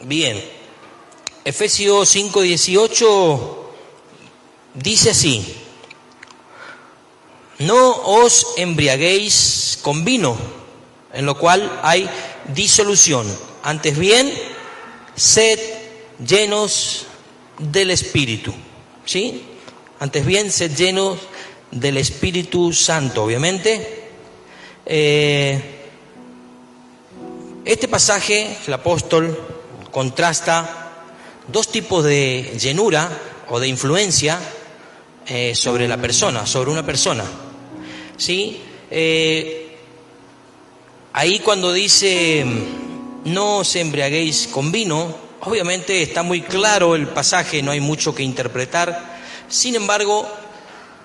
Bien, Efesios 5:18 dice así: no os embriaguéis con vino, en lo cual hay disolución, antes bien, sed llenos del Espíritu, ¿sí? Antes bien, sed llenos del Espíritu Santo, obviamente. Este pasaje, el apóstol contrasta dos tipos de llenura o de influencia sobre la persona, sobre una persona, ¿sí? Ahí cuando dice no os embriaguéis con vino, obviamente está muy claro el pasaje, no hay mucho que interpretar. Sin embargo,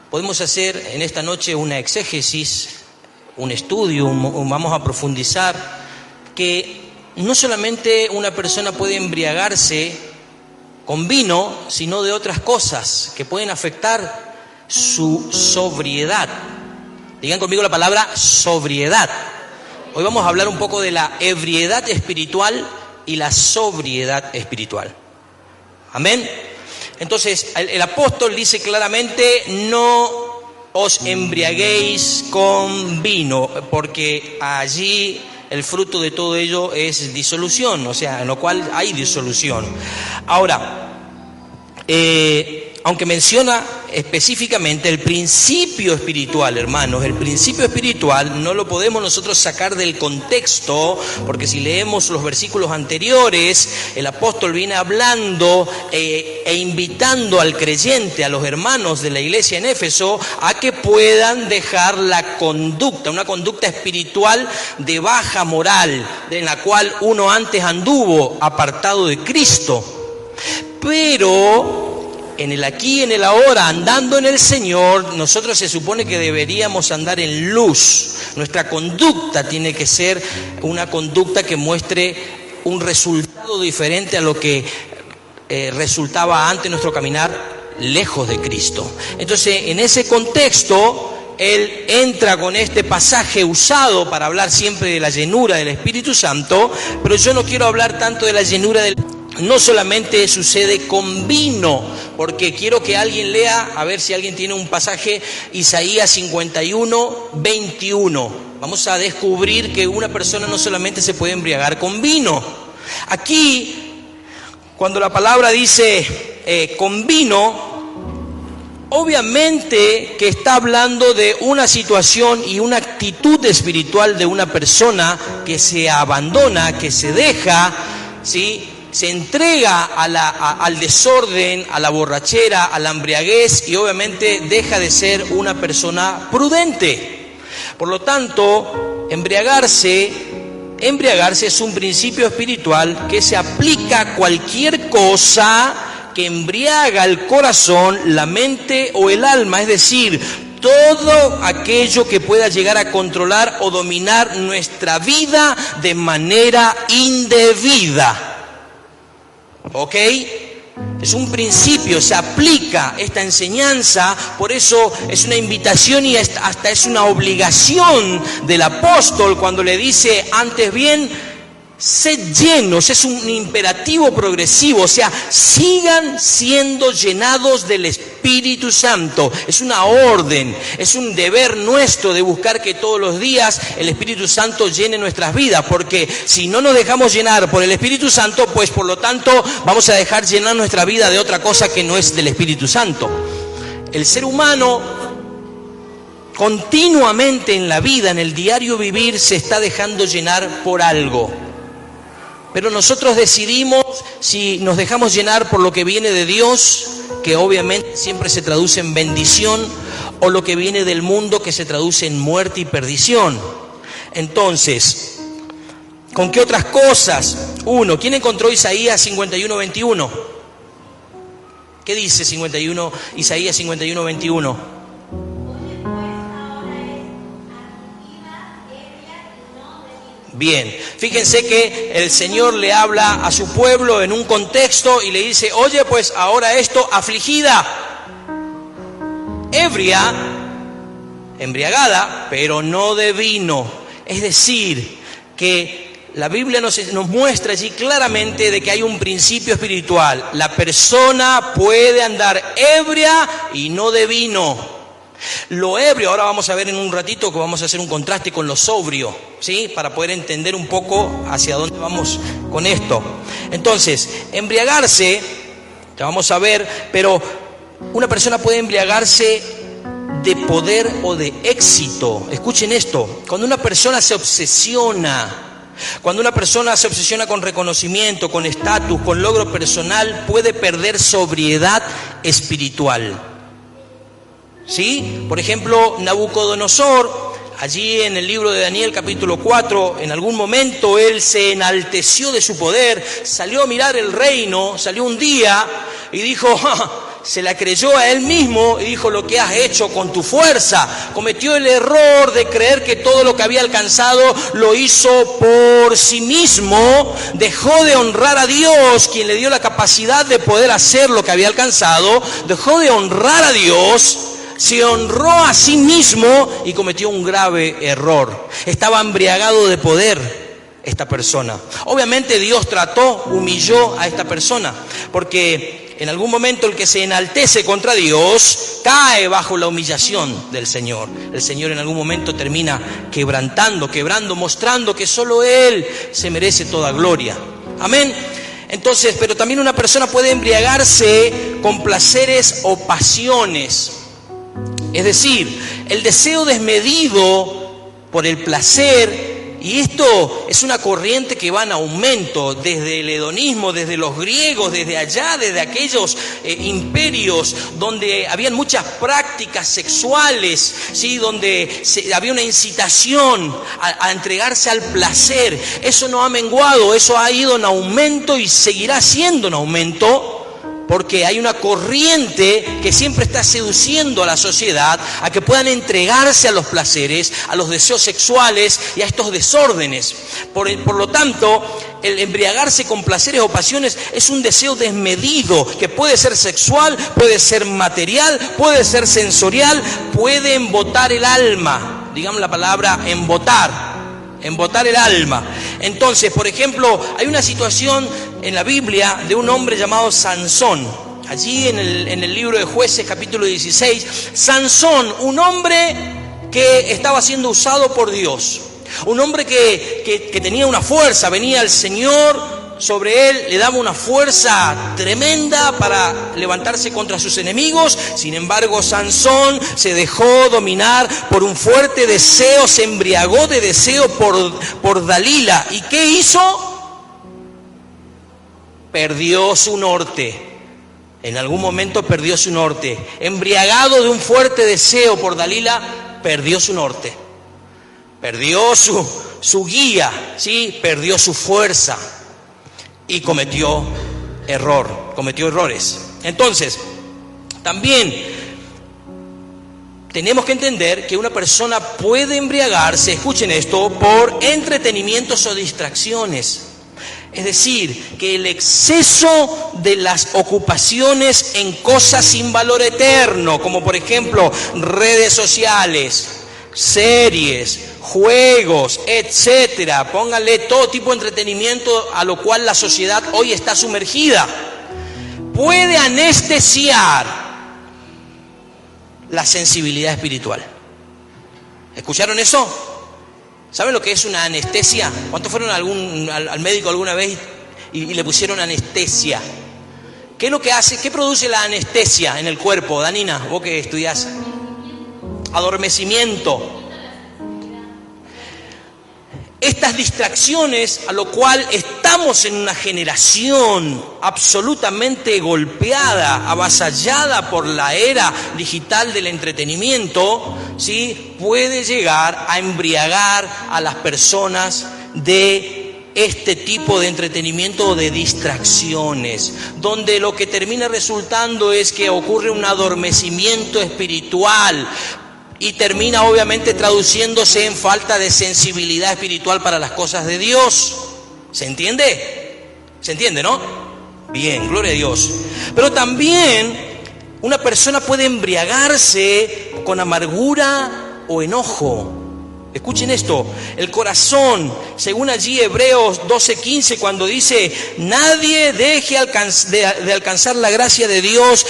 podemos hacer en esta noche una exégesis, un estudio, vamos a profundizar que no solamente una persona puede embriagarse con vino, sino de otras cosas que pueden afectar su sobriedad. Digan conmigo la palabra sobriedad. Hoy vamos a hablar un poco de la ebriedad espiritual y la sobriedad espiritual. Amén. Entonces, el apóstol dice claramente: no os embriaguéis con vino, porque allí el fruto de todo ello es disolución, o sea, en lo cual hay disolución. Ahora, aunque menciona específicamente el principio espiritual, hermanos, el principio espiritual no lo podemos nosotros sacar del contexto, porque si leemos los versículos anteriores, el apóstol viene hablando e invitando al creyente, a los hermanos de la iglesia en Éfeso, a que puedan dejar la conducta, una conducta espiritual de baja moral, en la cual uno antes anduvo apartado de Cristo. Pero en el aquí y en el ahora, andando en el Señor, nosotros se supone que deberíamos andar en luz. Nuestra conducta tiene que ser una conducta que muestre un resultado diferente a lo que resultaba antes nuestro caminar lejos de Cristo. Entonces, en ese contexto, él entra con este pasaje usado para hablar siempre de la llenura del Espíritu Santo, pero yo no quiero hablar tanto de la llenura del... No solamente sucede con vino, porque quiero que alguien lea, a ver si alguien tiene un pasaje, Isaías 51:21. Vamos a descubrir que una persona no solamente se puede embriagar con vino. Aquí, cuando la palabra dice con vino, obviamente que está hablando de una situación y una actitud espiritual de una persona que se abandona, que se deja, ¿sí?, se entrega al desorden, a la borrachera, a la embriaguez, y obviamente deja de ser una persona prudente. Por lo tanto, embriagarse es un principio espiritual que se aplica a cualquier cosa que embriaga el corazón, la mente o el alma, es decir, todo aquello que pueda llegar a controlar o dominar nuestra vida de manera indebida. ¿Ok? Es un principio, se aplica esta enseñanza, por eso es una invitación y hasta es una obligación del apóstol cuando le dice, antes bien, sed llenos, es un imperativo progresivo, o sea, sigan siendo llenados del Espíritu Santo. Es una orden, es un deber nuestro de buscar que todos los días el Espíritu Santo llene nuestras vidas, porque si no nos dejamos llenar por el Espíritu Santo, pues por lo tanto vamos a dejar llenar nuestra vida de otra cosa que no es del Espíritu Santo. El ser humano continuamente en la vida, en el diario vivir, se está dejando llenar por algo. Pero nosotros decidimos si nos dejamos llenar por lo que viene de Dios, que obviamente siempre se traduce en bendición, o lo que viene del mundo, que se traduce en muerte y perdición. Entonces, ¿con qué otras cosas? Uno, ¿quién encontró Isaías 51:21? ¿Qué dice Isaías 51:21? Bien, fíjense que el Señor le habla a su pueblo en un contexto y le dice, oye, pues ahora esto, afligida, ebria, embriagada, pero no de vino. Es decir, que la Biblia nos muestra allí claramente de que hay un principio espiritual. La persona puede andar ebria y no de vino. Lo ebrio, ahora vamos a ver en un ratito que vamos a hacer un contraste con lo sobrio, ¿sí? Para poder entender un poco hacia dónde vamos con esto. Entonces, embriagarse, ya vamos a ver, pero una persona puede embriagarse de poder o de éxito. Escuchen esto, cuando una persona se obsesiona con reconocimiento, con estatus, con logro personal, puede perder sobriedad espiritual. ¿Sí? Por ejemplo, Nabucodonosor, allí en el libro de Daniel capítulo 4, en algún momento él se enalteció de su poder, salió a mirar el reino, salió un día y dijo, se la creyó a él mismo y dijo: lo que has hecho con tu fuerza. Cometió el error de creer que todo lo que había alcanzado lo hizo por sí mismo, dejó de honrar a Dios, quien le dio la capacidad de poder hacer lo que había alcanzado, dejó de honrar a Dios, se honró a sí mismo y cometió un grave error. Estaba embriagado de poder esta persona. Obviamente Dios humilló a esta persona, porque en algún momento el que se enaltece contra Dios cae bajo la humillación del Señor. El Señor en algún momento termina quebrando, mostrando que solo Él se merece toda gloria. Amén. Entonces, pero también una persona puede embriagarse con placeres o pasiones. Es decir, el deseo desmedido por el placer, y esto es una corriente que va en aumento desde el hedonismo, desde los griegos, desde allá, desde aquellos imperios donde habían muchas prácticas sexuales, ¿sí? Donde había una incitación a entregarse al placer. Eso no ha menguado, eso ha ido en aumento y seguirá siendo en aumento. Porque hay una corriente que siempre está seduciendo a la sociedad a que puedan entregarse a los placeres, a los deseos sexuales y a estos desórdenes. Por lo tanto, el embriagarse con placeres o pasiones es un deseo desmedido, que puede ser sexual, puede ser material, puede ser sensorial, puede embotar el alma. Digamos la palabra embotar el alma. Entonces, por ejemplo, hay una situación en la Biblia de un hombre llamado Sansón. Allí en el libro de Jueces, capítulo 16, Sansón, un hombre que estaba siendo usado por Dios. Un hombre que tenía una fuerza, venía el Señor sobre él, le daba una fuerza tremenda para levantarse contra sus enemigos. Sin embargo, Sansón se dejó dominar por un fuerte deseo, se embriagó de deseo por Dalila. ¿Y qué hizo? Perdió su norte. En algún momento perdió su norte. Embriagado de un fuerte deseo por Dalila, perdió su norte. Perdió su guía, ¿sí? Perdió su fuerza. Y cometió errores. Entonces, también tenemos que entender que una persona puede embriagarse, escuchen esto, por entretenimientos o distracciones. Es decir, que el exceso de las ocupaciones en cosas sin valor eterno, como por ejemplo redes sociales, series, juegos, etcétera, póngale todo tipo de entretenimiento a lo cual la sociedad hoy está sumergida, puede anestesiar la sensibilidad espiritual. ¿Escucharon eso? ¿Saben lo que es una anestesia? ¿Cuántos fueron al médico alguna vez y le pusieron anestesia? ¿Qué es lo que hace? ¿Qué produce la anestesia en el cuerpo? Danina, vos que estudiás. Adormecimiento. Estas distracciones, a lo cual estamos en una generación absolutamente golpeada, avasallada por la era digital del entretenimiento, ¿sí? Puede llegar a embriagar a las personas de este tipo de entretenimiento o de distracciones, donde lo que termina resultando es que ocurre un adormecimiento espiritual. Y termina obviamente traduciéndose en falta de sensibilidad espiritual para las cosas de Dios. ¿Se entiende? ¿Se entiende, no? Bien, gloria a Dios. Pero también una persona puede embriagarse con amargura o enojo. Escuchen esto, el corazón, según allí Hebreos 12:15, cuando dice, nadie deje de alcanzar la gracia de Dios,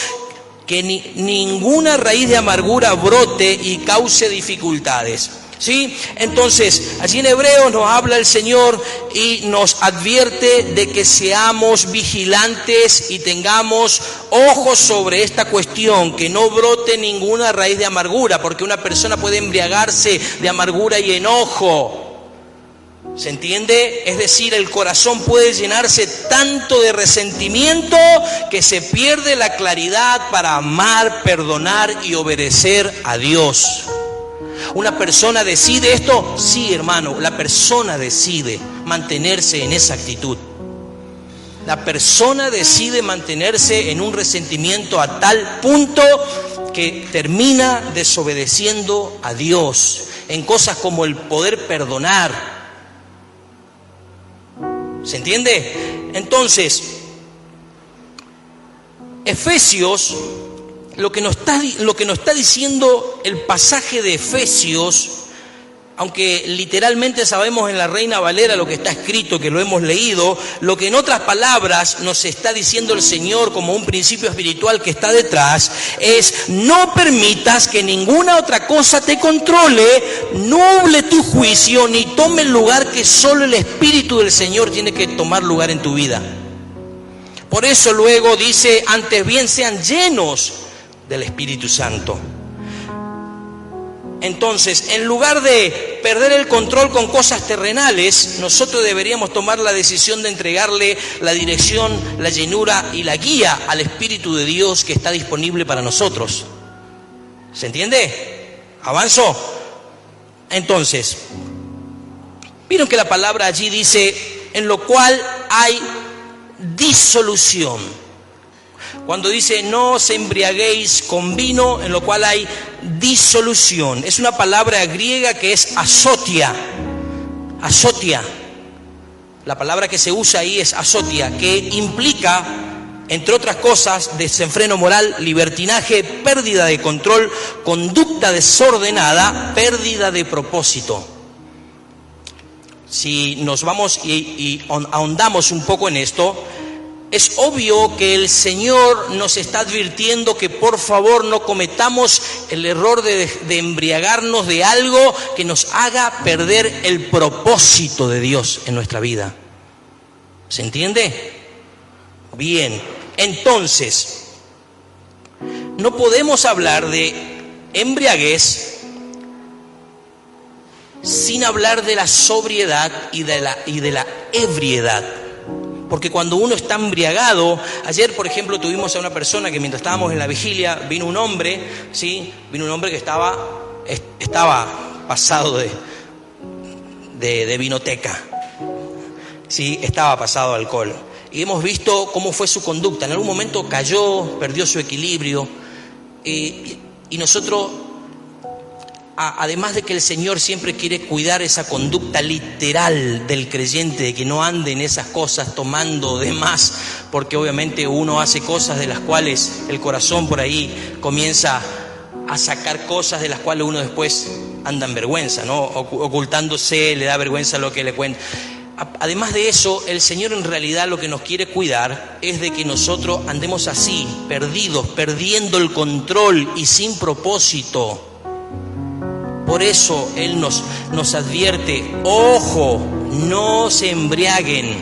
que ninguna raíz de amargura brote y cause dificultades. ¿Sí? Entonces, allí en Hebreos nos habla el Señor y nos advierte de que seamos vigilantes y tengamos ojos sobre esta cuestión, que no brote ninguna raíz de amargura, porque una persona puede embriagarse de amargura y enojo. ¿Se entiende? Es decir, el corazón puede llenarse tanto de resentimiento que se pierde la claridad para amar, perdonar y obedecer a Dios. ¿Una persona decide esto? Sí, hermano, la persona decide mantenerse en esa actitud. La persona decide mantenerse en un resentimiento a tal punto que termina desobedeciendo a Dios en cosas como el poder perdonar. ¿Se entiende? Entonces, Efesios, lo que nos está diciendo el pasaje de Efesios, aunque literalmente sabemos en la Reina Valera lo que está escrito, que lo hemos leído, lo que en otras palabras nos está diciendo el Señor como un principio espiritual que está detrás, es: no permitas que ninguna otra cosa te controle, nuble tu juicio, ni tome el lugar que solo el Espíritu del Señor tiene que tomar lugar en tu vida. Por eso luego dice, antes bien sean llenos del Espíritu Santo. Entonces, en lugar de perder el control con cosas terrenales, nosotros deberíamos tomar la decisión de entregarle la dirección, la llenura y la guía al Espíritu de Dios que está disponible para nosotros. ¿Se entiende? ¿Avanzo? Entonces, vieron que la palabra allí dice, en lo cual hay disolución. Cuando dice no os embriaguéis con vino, en lo cual hay disolución. Es una palabra griega que es azotia. Azotia. La palabra que se usa ahí es azotia, que implica, entre otras cosas, desenfreno moral, libertinaje, pérdida de control, conducta desordenada, pérdida de propósito. Si nos vamos y ahondamos un poco en esto, es obvio que el Señor nos está advirtiendo que por favor no cometamos el error de embriagarnos de algo que nos haga perder el propósito de Dios en nuestra vida. ¿Se entiende? Bien, entonces, no podemos hablar de embriaguez sin hablar de la sobriedad y de la ebriedad. Porque cuando uno está embriagado, ayer por ejemplo tuvimos a una persona que mientras estábamos en la vigilia, vino un hombre, ¿sí? Vino un hombre que estaba pasado de vinoteca, ¿sí? Estaba pasado de alcohol. Y hemos visto cómo fue su conducta. En algún momento cayó, perdió su equilibrio. Y nosotros, además de que el Señor siempre quiere cuidar esa conducta literal del creyente, de que no ande en esas cosas tomando de más, porque obviamente uno hace cosas de las cuales el corazón por ahí comienza a sacar cosas de las cuales uno después anda en vergüenza, ¿no? Ocultándose, le da vergüenza lo que le cuenta. Además de eso, el Señor en realidad lo que nos quiere cuidar es de que nosotros andemos así, perdidos, perdiendo el control y sin propósito. Por eso Él nos advierte, ojo, no se embriaguen.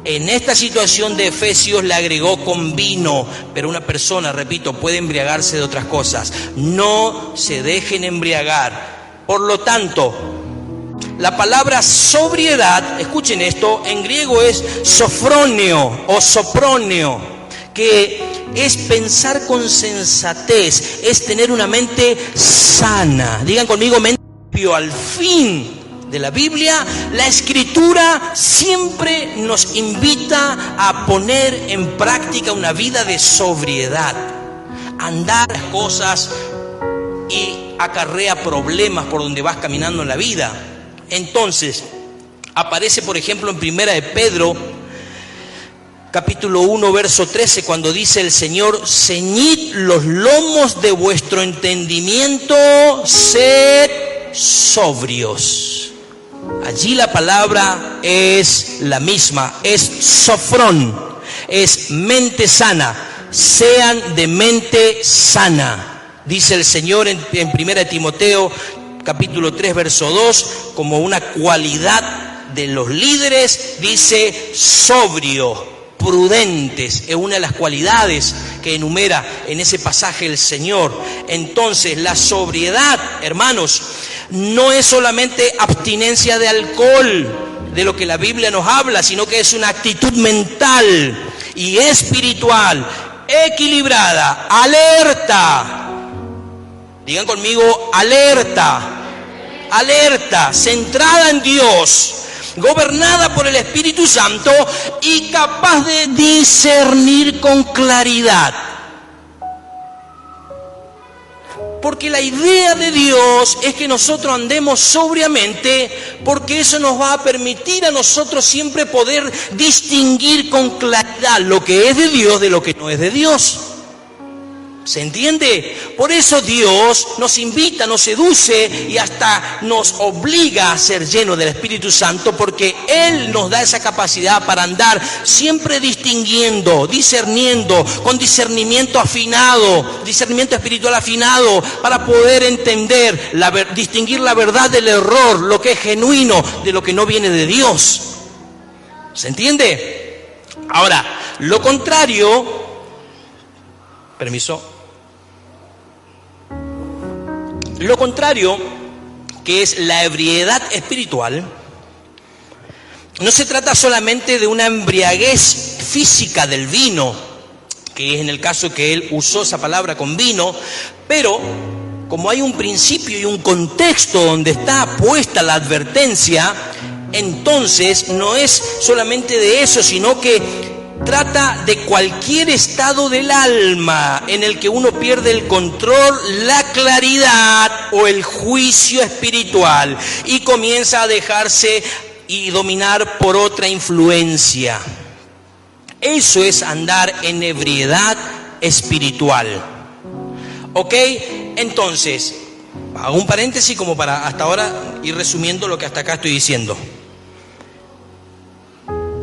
En esta situación de Efesios le agregó con vino, pero una persona, repito, puede embriagarse de otras cosas. No se dejen embriagar. Por lo tanto, la palabra sobriedad, escuchen esto, en griego es sofroneo o soproneo, que es pensar con sensatez, es tener una mente sana. Digan conmigo, mente al fin de la Biblia, la Escritura siempre nos invita a poner en práctica una vida de sobriedad. Andar las cosas y acarrea problemas por donde vas caminando en la vida. Entonces, aparece por ejemplo en Primera de Pedro, capítulo 1, verso 13, cuando dice el Señor, ceñid los lomos de vuestro entendimiento, sed sobrios. Allí la palabra es la misma, es sofrón, es mente sana. Sean de mente sana, dice el Señor en 1 Timoteo capítulo 3 verso 2, como una cualidad de los líderes, dice sobrio, prudentes, es una de las cualidades que enumera en ese pasaje el Señor. Entonces la sobriedad, hermanos, no es solamente abstinencia de alcohol, de lo que la Biblia nos habla, sino que es una actitud mental y espiritual, equilibrada, alerta. Digan conmigo, alerta, alerta, centrada en Dios, gobernada por el Espíritu Santo y capaz de discernir con claridad. Porque la idea de Dios es que nosotros andemos sobriamente, porque eso nos va a permitir a nosotros siempre poder distinguir con claridad lo que es de Dios de lo que no es de Dios. ¿Se entiende? Por eso Dios nos invita, nos seduce y hasta nos obliga a ser llenos del Espíritu Santo, porque Él nos da esa capacidad para andar siempre distinguiendo, discerniendo, con discernimiento afinado, discernimiento espiritual afinado, para poder entender, distinguir la verdad del error, lo que es genuino de lo que no viene de Dios. ¿Se entiende? Ahora, lo contrario, permiso. Lo contrario, que es la ebriedad espiritual, no se trata solamente de una embriaguez física del vino, que es en el caso que él usó esa palabra con vino, pero como hay un principio y un contexto donde está puesta la advertencia, entonces no es solamente de eso, sino que trata de cualquier estado del alma en el que uno pierde el control, la claridad o el juicio espiritual y comienza a dejarse y dominar por otra influencia. Eso es andar en ebriedad espiritual. ¿Ok? Entonces, hago un paréntesis como para hasta ahora ir resumiendo lo que hasta acá estoy diciendo.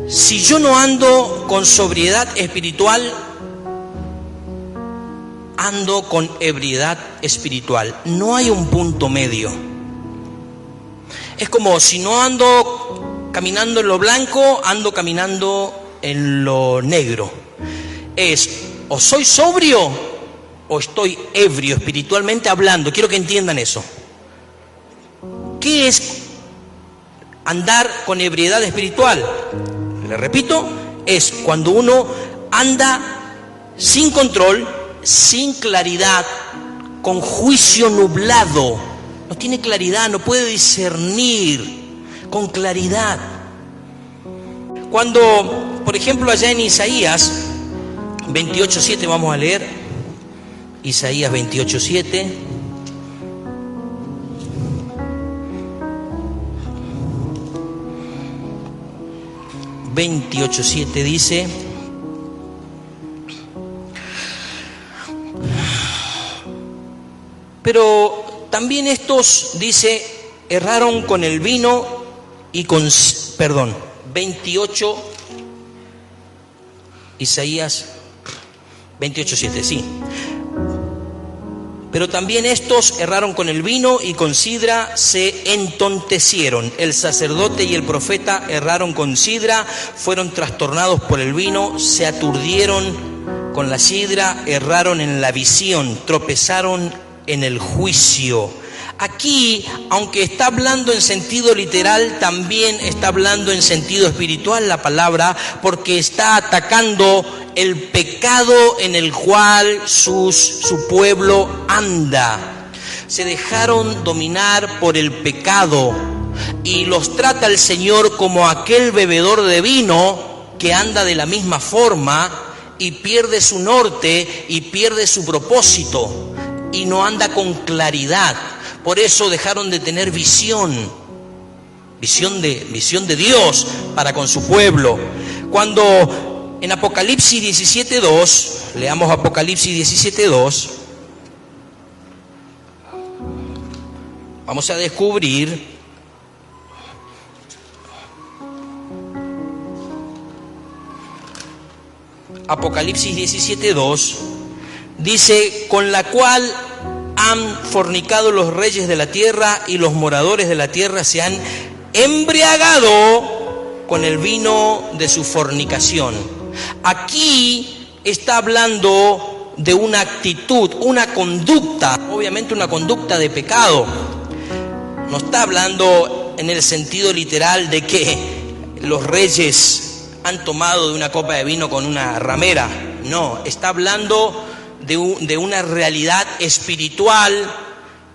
Si yo no ando con sobriedad espiritual, ando con ebriedad espiritual. No hay un punto medio. Es como si no ando caminando en lo blanco, ando caminando en lo negro. Es o soy sobrio o estoy ebrio espiritualmente hablando. Quiero que entiendan eso. ¿Qué es andar con ebriedad espiritual? Le repito, es cuando uno anda sin control, sin claridad, con juicio nublado. No tiene claridad, no puede discernir con claridad. Cuando, por ejemplo, allá en Isaías 28:7 vamos a leer, Isaías 28:7. Dice: pero también estos, dice, erraron con el vino y con, 28, Isaías 28:7, sí. Pero también estos erraron con el vino y con sidra se entontecieron. El sacerdote y el profeta erraron con sidra, fueron trastornados por el vino, se aturdieron con la sidra, erraron en la visión, tropezaron en el juicio. Aquí, aunque está hablando en sentido literal, también está hablando en sentido espiritual la palabra, porque está atacando el pecado en el cual su pueblo anda. Se dejaron dominar por el pecado y los trata el Señor como aquel bebedor de vino que anda de la misma forma y pierde su norte y pierde su propósito y no anda con claridad. Por eso dejaron de tener visión de Dios para con su pueblo. Cuando en Apocalipsis 17:2, leamos Apocalipsis 17:2, Vamos a descubrir Apocalipsis 17:2. Dice: con la cual han fornicado los reyes de la tierra, y los moradores de la tierra se han embriagado con el vino de su fornicación. Aquí está hablando de una actitud, una conducta, obviamente una conducta de pecado. No está hablando en el sentido literal de que los reyes han tomado de una copa de vino con una ramera. No, está hablando de una realidad espiritual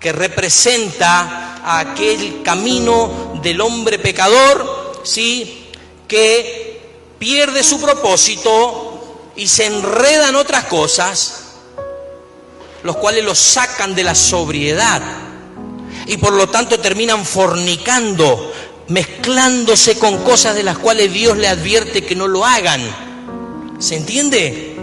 que representa aquel camino del hombre pecador, ¿sí?, que pierde su propósito y se enreda en otras cosas, los cuales los sacan de la sobriedad y por lo tanto terminan fornicando, mezclándose con cosas de las cuales Dios le advierte que no lo hagan. ¿Se entiende?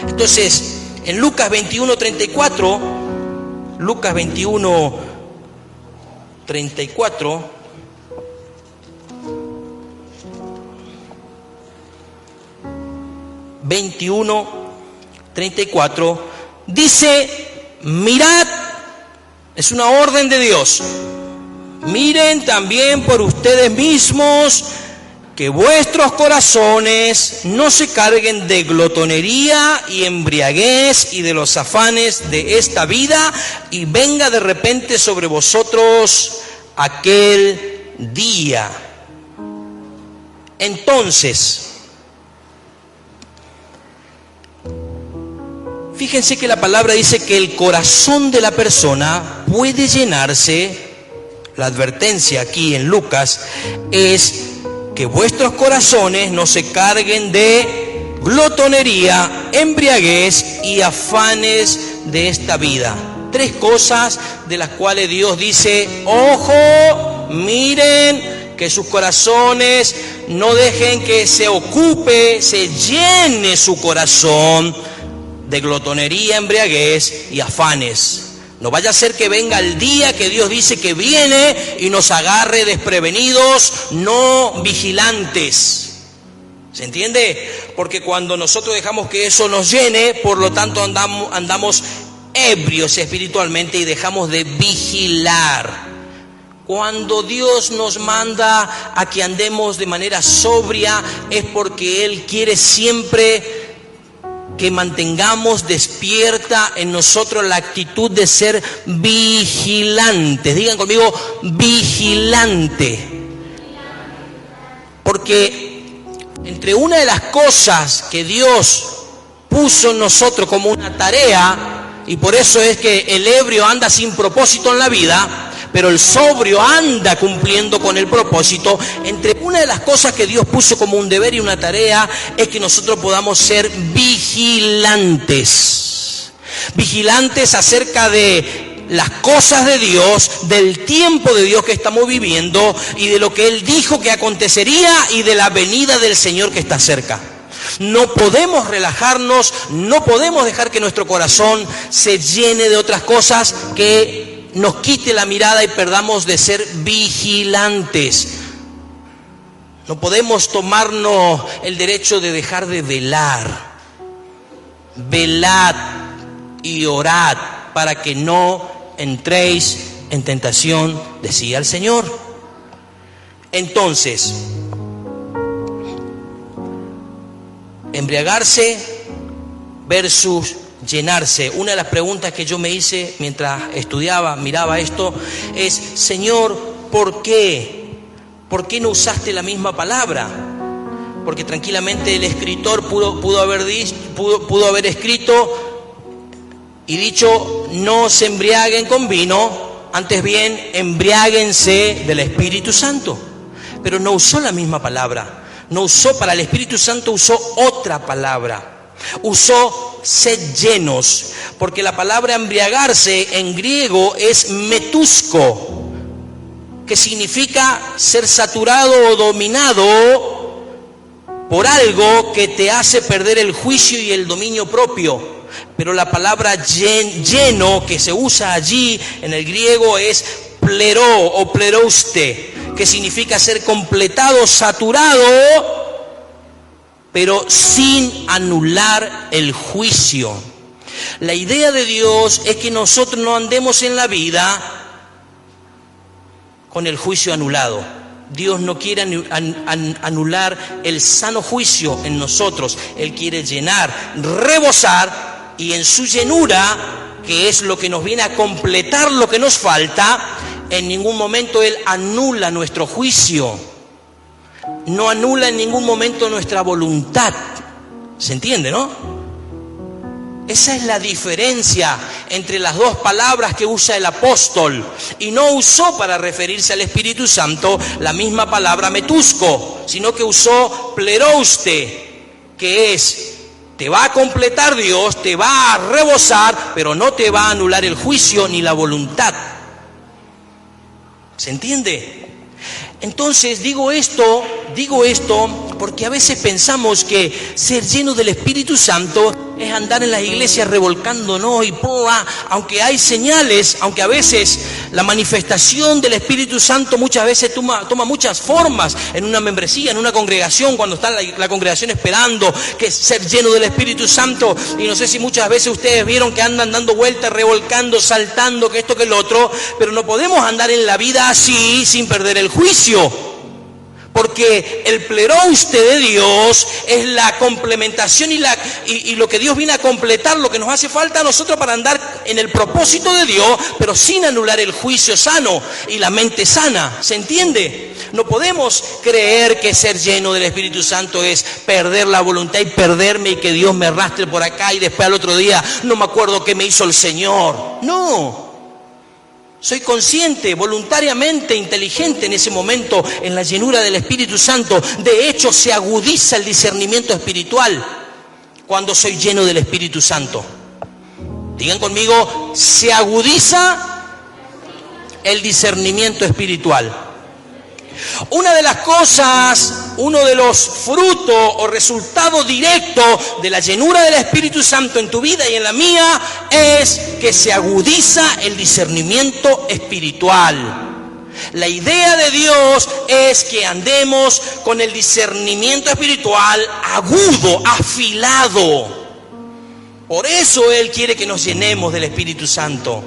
Entonces, en Lucas 21:34, Lucas 21:34, dice: mirad, es una orden de Dios, miren también por ustedes mismos que vuestros corazones no se carguen de glotonería y embriaguez y de los afanes de esta vida, y venga de repente sobre vosotros aquel día. Entonces, fíjense que la palabra dice que el corazón de la persona puede llenarse. La advertencia aquí en Lucas es que vuestros corazones no se carguen de glotonería, embriaguez y afanes de esta vida. Tres cosas de las cuales Dios dice: ojo, miren, que sus corazones no dejen que se ocupe, se llene su corazón de glotonería, embriaguez y afanes. No vaya a ser que venga el día que Dios dice que viene y nos agarre desprevenidos, no vigilantes. ¿Se entiende? Porque cuando nosotros dejamos que eso nos llene, por lo tanto andamos ebrios espiritualmente y dejamos de vigilar. Cuando Dios nos manda a que andemos de manera sobria, es porque Él quiere siempre que mantengamos despierta en nosotros la actitud de ser vigilantes. Digan conmigo: vigilante. Porque entre una de las cosas que Dios puso en nosotros como una tarea, y por eso es que el ebrio anda sin propósito en la vida, pero el sobrio anda cumpliendo con el propósito. Entre una de las cosas que Dios puso como un deber y una tarea es que nosotros podamos ser vigilantes. Vigilantes acerca de las cosas de Dios, del tiempo de Dios que estamos viviendo y de lo que Él dijo que acontecería y de la venida del Señor que está cerca. No podemos relajarnos, no podemos dejar que nuestro corazón se llene de otras cosas que nos quite la mirada y perdamos de ser vigilantes. No podemos tomarnos el derecho de dejar de velar. Velad y orad para que no entréis en tentación, decía el Señor. Entonces, embriagarse versus llenarse. Una de las preguntas que yo me hice mientras estudiaba, miraba esto, es: Señor, ¿por qué? ¿Por qué no usaste la misma palabra? Porque tranquilamente el escritor pudo haber escrito y dicho: no se embriaguen con vino, antes bien embriáguense del Espíritu Santo. Pero no usó la misma palabra. No usó, para el Espíritu Santo usó otra palabra. Usó sed llenos, porque la palabra embriagarse en griego es metusko, que significa ser saturado o dominado por algo que te hace perder el juicio y el dominio propio. Pero la palabra lleno que se usa allí en el griego es pleró o plerouste, que significa ser completado, saturado, pero sin anular el juicio. La idea de Dios es que nosotros no andemos en la vida con el juicio anulado. Dios no quiere anular el sano juicio en nosotros. Él quiere llenar, rebosar, y en su llenura, que es lo que nos viene a completar lo que nos falta, en ningún momento Él anula nuestro juicio. No anula en ningún momento nuestra voluntad. ¿Se entiende, no? Esa es la diferencia entre las dos palabras que usa el apóstol. Y no usó para referirse al Espíritu Santo la misma palabra metusco, sino que usó plerouste, que es, te va a completar Dios, te va a rebosar, pero no te va a anular el juicio ni la voluntad. ¿Se entiende? Entonces digo esto porque a veces pensamos que ser lleno del Espíritu Santo es andar en las iglesias revolcándonos y aunque hay señales, aunque a veces la manifestación del Espíritu Santo muchas veces toma muchas formas en una membresía, en una congregación, cuando está la congregación esperando que ser lleno del Espíritu Santo, y no sé si muchas veces ustedes vieron que andan dando vueltas, revolcando, saltando, que esto, que el otro, pero no podemos andar en la vida así sin perder el juicio. Porque el plerouste de Dios es la complementación y lo que Dios viene a completar, lo que nos hace falta a nosotros para andar en el propósito de Dios, pero sin anular el juicio sano y la mente sana. ¿Se entiende? No podemos creer que ser lleno del Espíritu Santo es perder la voluntad y perderme y que Dios me arrastre por acá y después al otro día no me acuerdo qué me hizo el Señor. No. Soy consciente, voluntariamente, inteligente en ese momento, en la llenura del Espíritu Santo. De hecho, se agudiza el discernimiento espiritual cuando soy lleno del Espíritu Santo. Digan conmigo, se agudiza el discernimiento espiritual. Una de las cosas, uno de los frutos o resultados directos de la llenura del Espíritu Santo en tu vida y en la mía es que se agudiza el discernimiento espiritual. La idea de Dios es que andemos con el discernimiento espiritual agudo, afilado. Por eso Él quiere que nos llenemos del Espíritu Santo.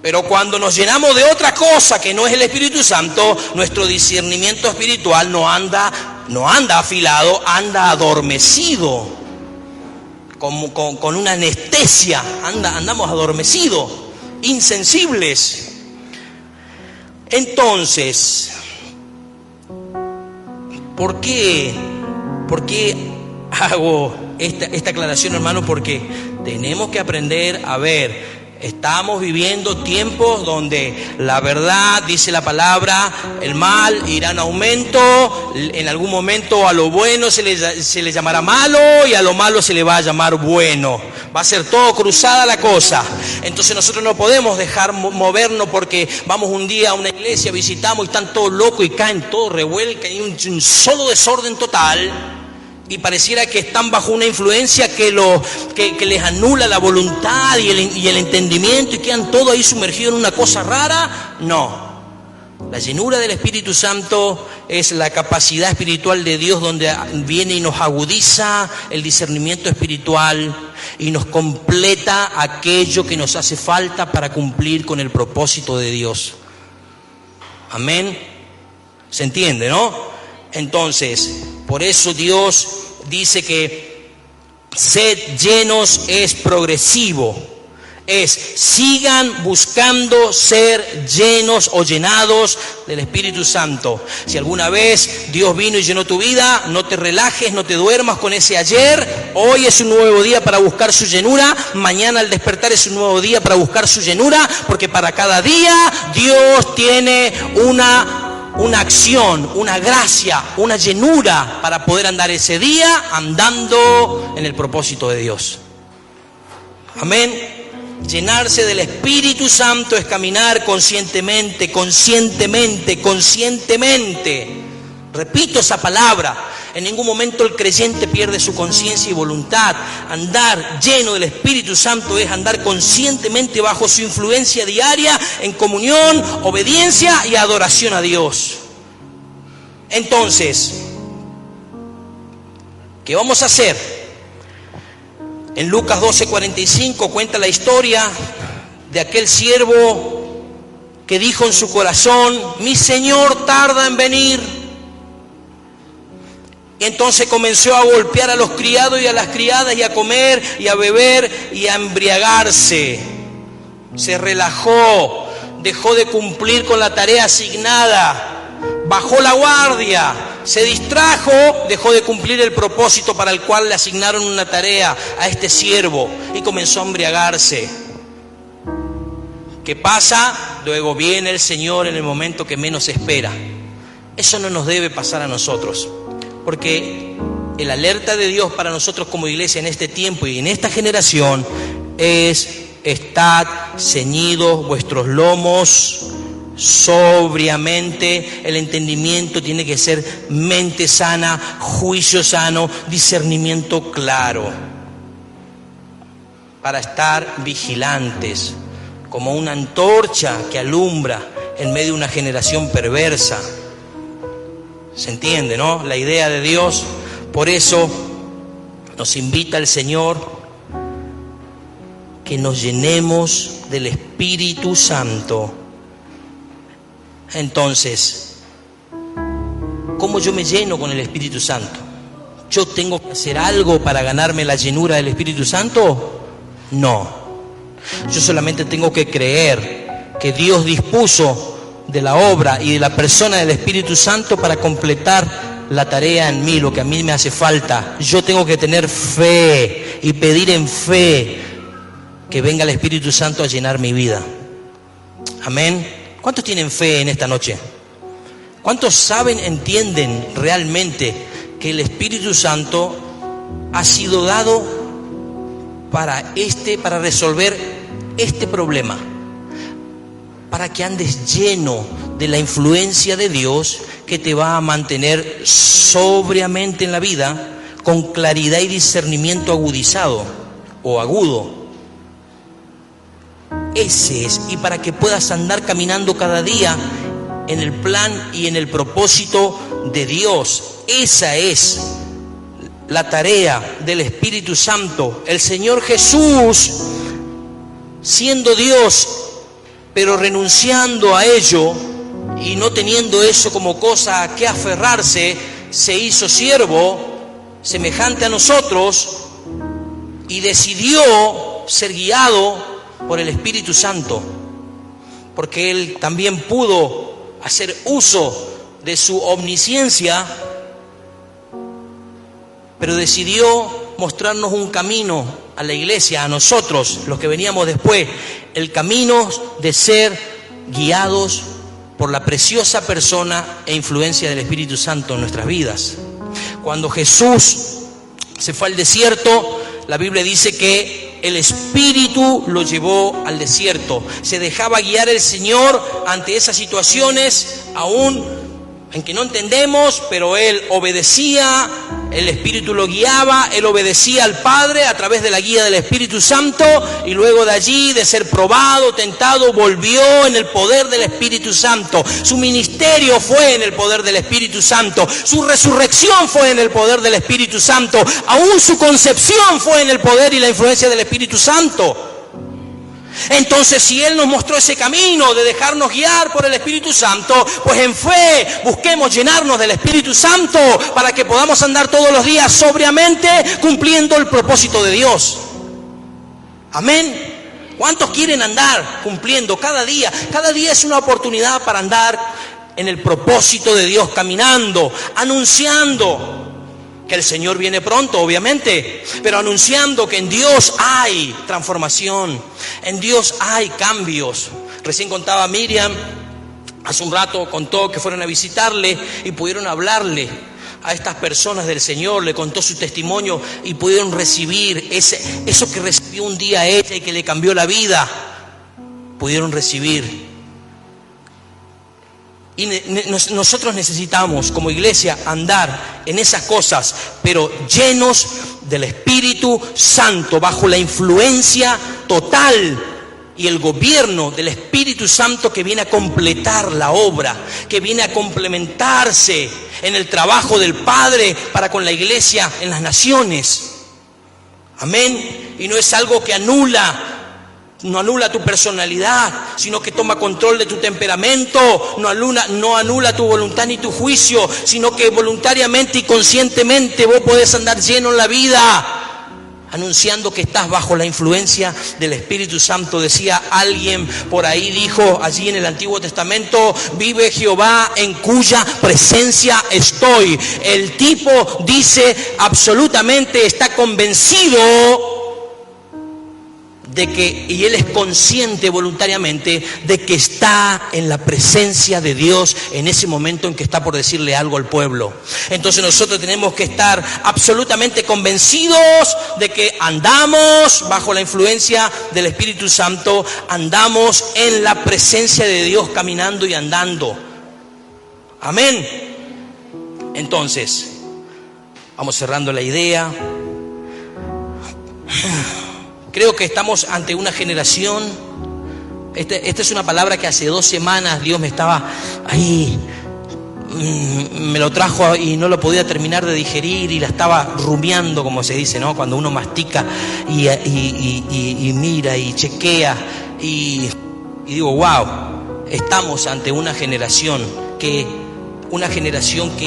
Pero cuando nos llenamos de otra cosa que no es el Espíritu Santo, nuestro discernimiento espiritual no anda afilado, anda adormecido, como con una anestesia, andamos adormecidos, insensibles. Entonces, ¿por qué hago esta aclaración, hermano? Porque tenemos que aprender a ver. Estamos viviendo tiempos donde la verdad, dice la palabra, el mal irá en aumento. En algún momento a lo bueno se le llamará malo y a lo malo se le va a llamar bueno. Va a ser todo cruzada la cosa. Entonces nosotros no podemos dejar movernos porque vamos un día a una iglesia, visitamos y están todos locos y caen todos revuelcan y un solo desorden total. Y pareciera que están bajo una influencia que les anula la voluntad y el entendimiento y quedan todos ahí sumergidos en una cosa rara. No. La llenura del Espíritu Santo es la capacidad espiritual de Dios donde viene y nos agudiza el discernimiento espiritual y nos completa aquello que nos hace falta para cumplir con el propósito de Dios. Amén. ¿Se entiende, no? Entonces, por eso Dios dice que sed llenos es progresivo. Sigan buscando ser llenos o llenados del Espíritu Santo. Si alguna vez Dios vino y llenó tu vida, no te relajes, no te duermas con ese ayer. Hoy es un nuevo día para buscar su llenura. Mañana al despertar es un nuevo día para buscar su llenura, porque para cada día Dios tiene una acción, una gracia, una llenura para poder andar ese día andando en el propósito de Dios. Amén. Llenarse del Espíritu Santo es caminar conscientemente. Repito esa palabra. En ningún momento el creyente pierde su conciencia y voluntad. Andar lleno del Espíritu Santo es andar conscientemente bajo su influencia diaria en comunión, obediencia y adoración a Dios. Entonces, ¿qué vamos a hacer? En Lucas 12:45 cuenta la historia de aquel siervo que dijo en su corazón: mi Señor tarda en venir. Y entonces comenzó a golpear a los criados y a las criadas, y a comer y a beber y a embriagarse. Se relajó, dejó de cumplir con la tarea asignada, bajó la guardia, se distrajo, dejó de cumplir el propósito para el cual le asignaron una tarea a este siervo y comenzó a embriagarse. ¿Qué pasa? Luego viene el Señor en el momento que menos se espera. Eso no nos debe pasar a nosotros, porque el alerta de Dios para nosotros como iglesia en este tiempo y en esta generación es: estad ceñidos vuestros lomos sobriamente. El entendimiento tiene que ser mente sana, juicio sano, discernimiento claro, para estar vigilantes, como una antorcha que alumbra en medio de una generación perversa. ¿Se entiende, no? La idea de Dios. Por eso nos invita el Señor que nos llenemos del Espíritu Santo. Entonces, ¿cómo yo me lleno con el Espíritu Santo? ¿Yo tengo que hacer algo para ganarme la llenura del Espíritu Santo? No. Yo solamente tengo que creer que Dios dispuso de la obra y de la persona del Espíritu Santo para completar la tarea en mí, lo que a mí me hace falta. Yo tengo que tener fe y pedir en fe que venga el Espíritu Santo a llenar mi vida. Amén. ¿Cuántos tienen fe en esta noche? ¿Cuántos saben, entienden realmente que el Espíritu Santo ha sido dado para resolver este problema? Para que andes lleno de la influencia de Dios, que te va a mantener sobriamente en la vida, con claridad y discernimiento agudizado o agudo. Ese es, y para que puedas andar caminando cada día en el plan y en el propósito de Dios. Esa es la tarea del Espíritu Santo. El Señor Jesús, siendo Dios, pero renunciando a ello y no teniendo eso como cosa a que aferrarse, se hizo siervo semejante a nosotros y decidió ser guiado por el Espíritu Santo, porque Él también pudo hacer uso de su omnisciencia, pero decidió mostrarnos un camino a la iglesia, a nosotros, los que veníamos después, el camino de ser guiados por la preciosa persona e influencia del Espíritu Santo en nuestras vidas. Cuando Jesús se fue al desierto, la Biblia dice que el Espíritu lo llevó al desierto. Se dejaba guiar el Señor ante esas situaciones, aún en que no entendemos, pero Él obedecía, el Espíritu lo guiaba, Él obedecía al Padre a través de la guía del Espíritu Santo, y luego de allí, de ser probado, tentado, volvió en el poder del Espíritu Santo. Su ministerio fue en el poder del Espíritu Santo, su resurrección fue en el poder del Espíritu Santo, aún su concepción fue en el poder y la influencia del Espíritu Santo. Entonces, si Él nos mostró ese camino de dejarnos guiar por el Espíritu Santo, pues en fe busquemos llenarnos del Espíritu Santo para que podamos andar todos los días sobriamente cumpliendo el propósito de Dios. Amén. ¿Cuántos quieren andar cumpliendo cada día? Cada día es una oportunidad para andar en el propósito de Dios, caminando, anunciando que el Señor viene pronto, obviamente, pero anunciando que en Dios hay transformación, en Dios hay cambios. Recién contaba Miriam, hace un rato contó que fueron a visitarle y pudieron hablarle a estas personas del Señor, le contó su testimonio y pudieron recibir eso que recibió un día ella y que le cambió la vida. Pudieron recibir Y nosotros necesitamos como iglesia andar en esas cosas, pero llenos del Espíritu Santo, bajo la influencia total y el gobierno del Espíritu Santo, que viene a completar la obra, que viene a complementarse en el trabajo del Padre para con la iglesia en las naciones. Amén. Y no es algo que no anula tu personalidad, sino que toma control de tu temperamento. No anula tu voluntad ni tu juicio, sino que voluntariamente y conscientemente vos podés andar lleno en la vida, anunciando que estás bajo la influencia del Espíritu Santo. Decía alguien por ahí, dijo allí en el Antiguo Testamento: vive Jehová en cuya presencia estoy. El tipo dice absolutamente, está convencido de que, y él es consciente voluntariamente de que está en la presencia de Dios en ese momento en que está por decirle algo al pueblo. Entonces nosotros tenemos que estar absolutamente convencidos de que andamos bajo la influencia del Espíritu Santo, andamos en la presencia de Dios, caminando y andando. Amén. Entonces, vamos cerrando la idea. Creo que estamos ante una generación, esta es una palabra que hace 2 semanas Dios me estaba ahí, me lo trajo y no lo podía terminar de digerir y la estaba rumiando, como se dice, ¿no? Cuando uno mastica y mira y chequea y digo, wow, estamos ante una generación que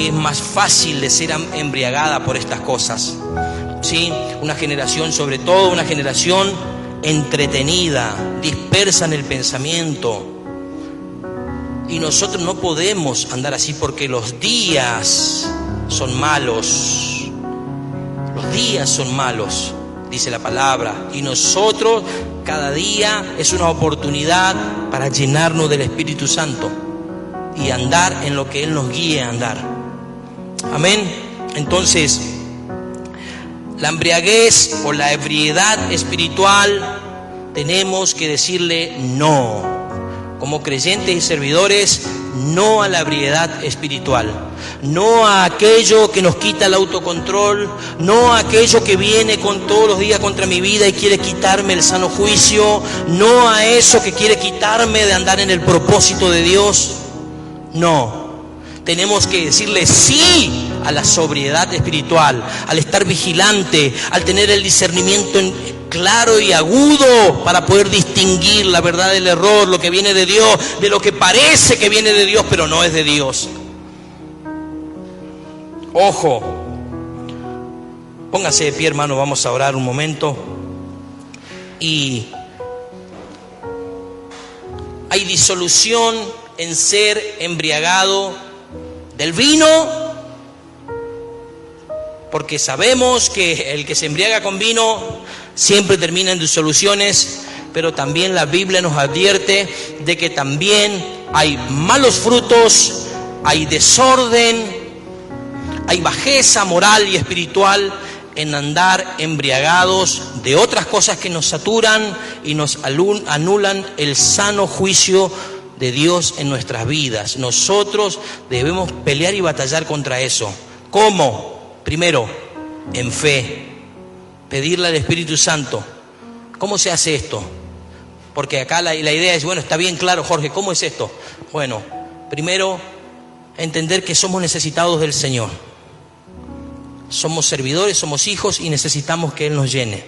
es más fácil de ser embriagada por estas cosas. ¿Sí? Una generación, sobre todo una generación entretenida, dispersa en el pensamiento. Y nosotros no podemos andar así, porque los días son malos. Los días son malos, dice la palabra. Y nosotros, cada día es una oportunidad para llenarnos del Espíritu Santo y andar en lo que Él nos guíe a andar. Amén. Entonces, la embriaguez o la ebriedad espiritual, tenemos que decirle no. Como creyentes y servidores, no a la ebriedad espiritual. No a aquello que nos quita el autocontrol. No a aquello que viene con todos los días contra mi vida y quiere quitarme el sano juicio. No a eso que quiere quitarme de andar en el propósito de Dios. No. Tenemos que decirle sí a la sobriedad espiritual, al estar vigilante, al tener el discernimiento claro y agudo para poder distinguir la verdad del error, lo que viene de Dios, de lo que parece que viene de Dios, pero no es de Dios. Ojo, póngase de pie, hermano, vamos a orar un momento. Y hay disolución en ser embriagado del vino, porque sabemos que el que se embriaga con vino siempre termina en disoluciones, pero también la Biblia nos advierte de que también hay malos frutos, hay desorden, hay bajeza moral y espiritual en andar embriagados de otras cosas que nos saturan y nos anulan el sano juicio de Dios en nuestras vidas. Nosotros debemos pelear y batallar contra eso. ¿Cómo? Primero, en fe, pedirle al Espíritu Santo. ¿Cómo se hace esto? Porque acá la idea es, bueno, está bien claro, Jorge, ¿cómo es esto? Bueno, primero, entender que somos necesitados del Señor. Somos servidores, somos hijos y necesitamos que Él nos llene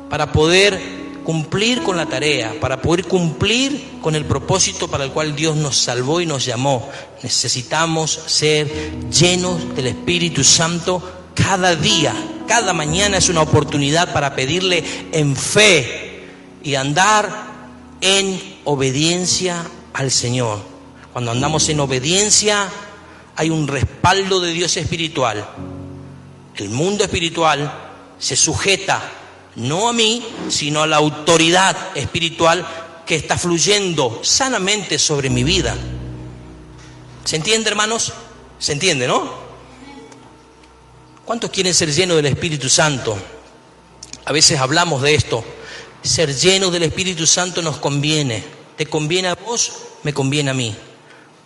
para poder cumplir con la tarea, para poder cumplir con el propósito para el cual Dios nos salvó y nos llamó. Necesitamos ser llenos del Espíritu Santo cada día. Cada mañana es una oportunidad para pedirle en fe y andar en obediencia al Señor. Cuando andamos en obediencia, hay un respaldo de Dios espiritual. El mundo espiritual se sujeta no a mí, sino a la autoridad espiritual que está fluyendo sanamente sobre mi vida. ¿Se entiende, hermanos? ¿Se entiende, no? ¿Cuántos quieren ser llenos del Espíritu Santo? A veces hablamos de esto. Ser llenos del Espíritu Santo nos conviene. Te conviene a vos, me conviene a mí.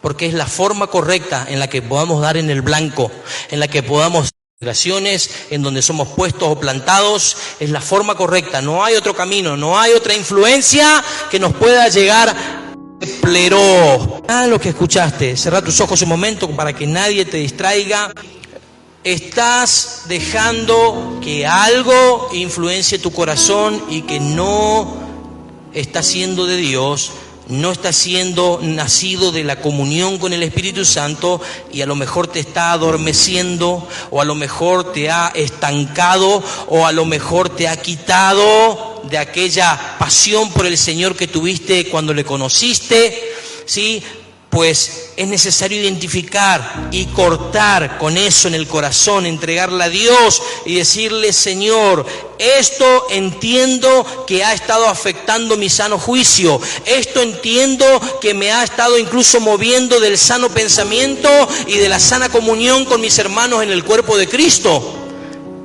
porque es la forma correcta en la que podamos dar en el blanco, en la que podamos relaciones en donde somos puestos o plantados, es la forma correcta. No hay otro camino, no hay otra influencia que nos pueda llegar. Pleró. Lo que escuchaste, cerrá tus ojos un momento para que nadie te distraiga. Estás dejando que algo influencie tu corazón y que no está siendo de Dios, no está siendo nacido de la comunión con el Espíritu Santo, y a lo mejor te está adormeciendo, o a lo mejor te ha estancado, o a lo mejor te ha quitado de aquella pasión por el Señor que tuviste cuando le conociste, ¿sí? Pues es necesario identificar y cortar con eso en el corazón, entregarle a Dios y decirle: Señor, esto entiendo que ha estado afectando mi sano juicio, esto entiendo que me ha estado incluso moviendo del sano pensamiento y de la sana comunión con mis hermanos en el cuerpo de Cristo.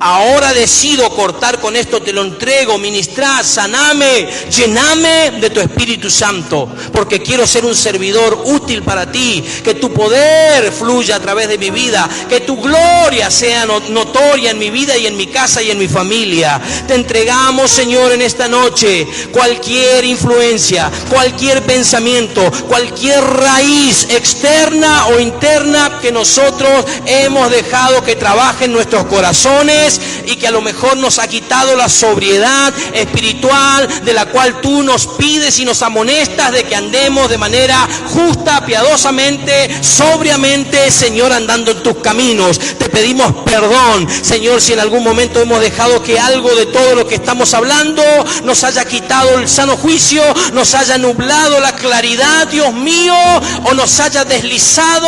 Ahora decido cortar con esto, te lo entrego, ministrá, saname, llename de tu Espíritu Santo, porque quiero ser un servidor útil para ti, que tu poder fluya a través de mi vida, que tu gloria sea notoria en mi vida y en mi casa y en mi familia. Te entregamos, Señor, en esta noche cualquier influencia, cualquier pensamiento, cualquier raíz externa o interna que nosotros hemos dejado que trabaje en nuestros corazones, y que a lo mejor nos ha quitado la sobriedad espiritual de la cual tú nos pides y nos amonestas de que andemos de manera justa, piadosamente, sobriamente, Señor, andando en tus caminos. Te pedimos perdón, Señor, si en algún momento hemos dejado que algo de todo lo que estamos hablando nos haya quitado el sano juicio, nos haya nublado la claridad, Dios mío, o nos haya deslizado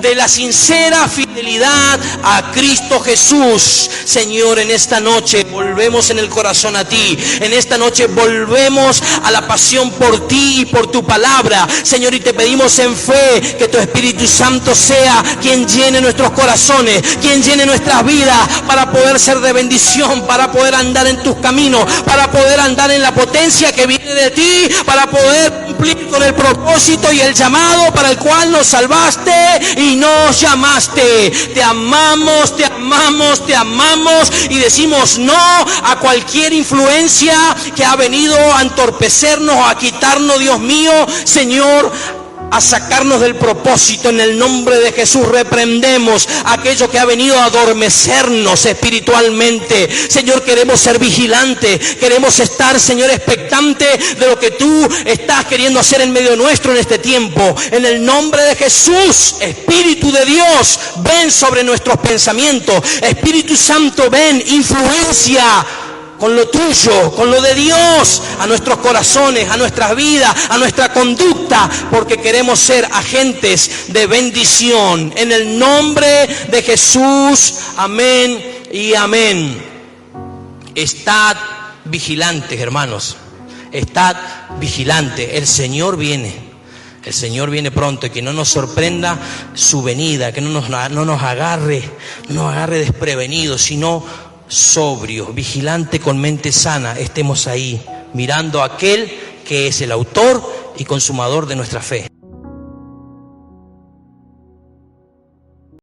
de la sincera fidelidad a Cristo Jesús. Señor, en esta noche volvemos en el corazón a ti. En esta noche volvemos a la pasión por ti y por tu palabra, Señor, y te pedimos en fe que tu Espíritu Santo sea quien llene nuestros corazones, quien llene nuestras vidas, para poder ser de bendición, para poder andar en tus caminos, para poder andar en la potencia que viene de ti, para poder cumplir con el propósito y el llamado para el cual nos salvaste y nos llamaste. Te amamos, te amamos, te amamos, y decimos no a cualquier influencia que ha venido a entorpecernos o a quitarnos, Dios mío, Señor, a sacarnos del propósito. En el nombre de Jesús reprendemos aquello que ha venido a adormecernos espiritualmente. Señor, queremos ser vigilantes, queremos estar, Señor, expectantes de lo que tú estás queriendo hacer en medio nuestro en este tiempo. En el nombre de Jesús, Espíritu de Dios, ven sobre nuestros pensamientos. Espíritu Santo, ven, influencia con lo tuyo, con lo de Dios, a nuestros corazones, a nuestras vidas, a nuestra conducta, porque queremos ser agentes de bendición. En el nombre de Jesús, amén y amén. Estad vigilantes, hermanos, estad vigilantes. El Señor viene. El Señor viene pronto, y que no nos sorprenda su venida, que no nos agarre desprevenidos, sino sobrio, vigilante, con mente sana, estemos ahí mirando a aquel que es el autor y consumador de nuestra fe.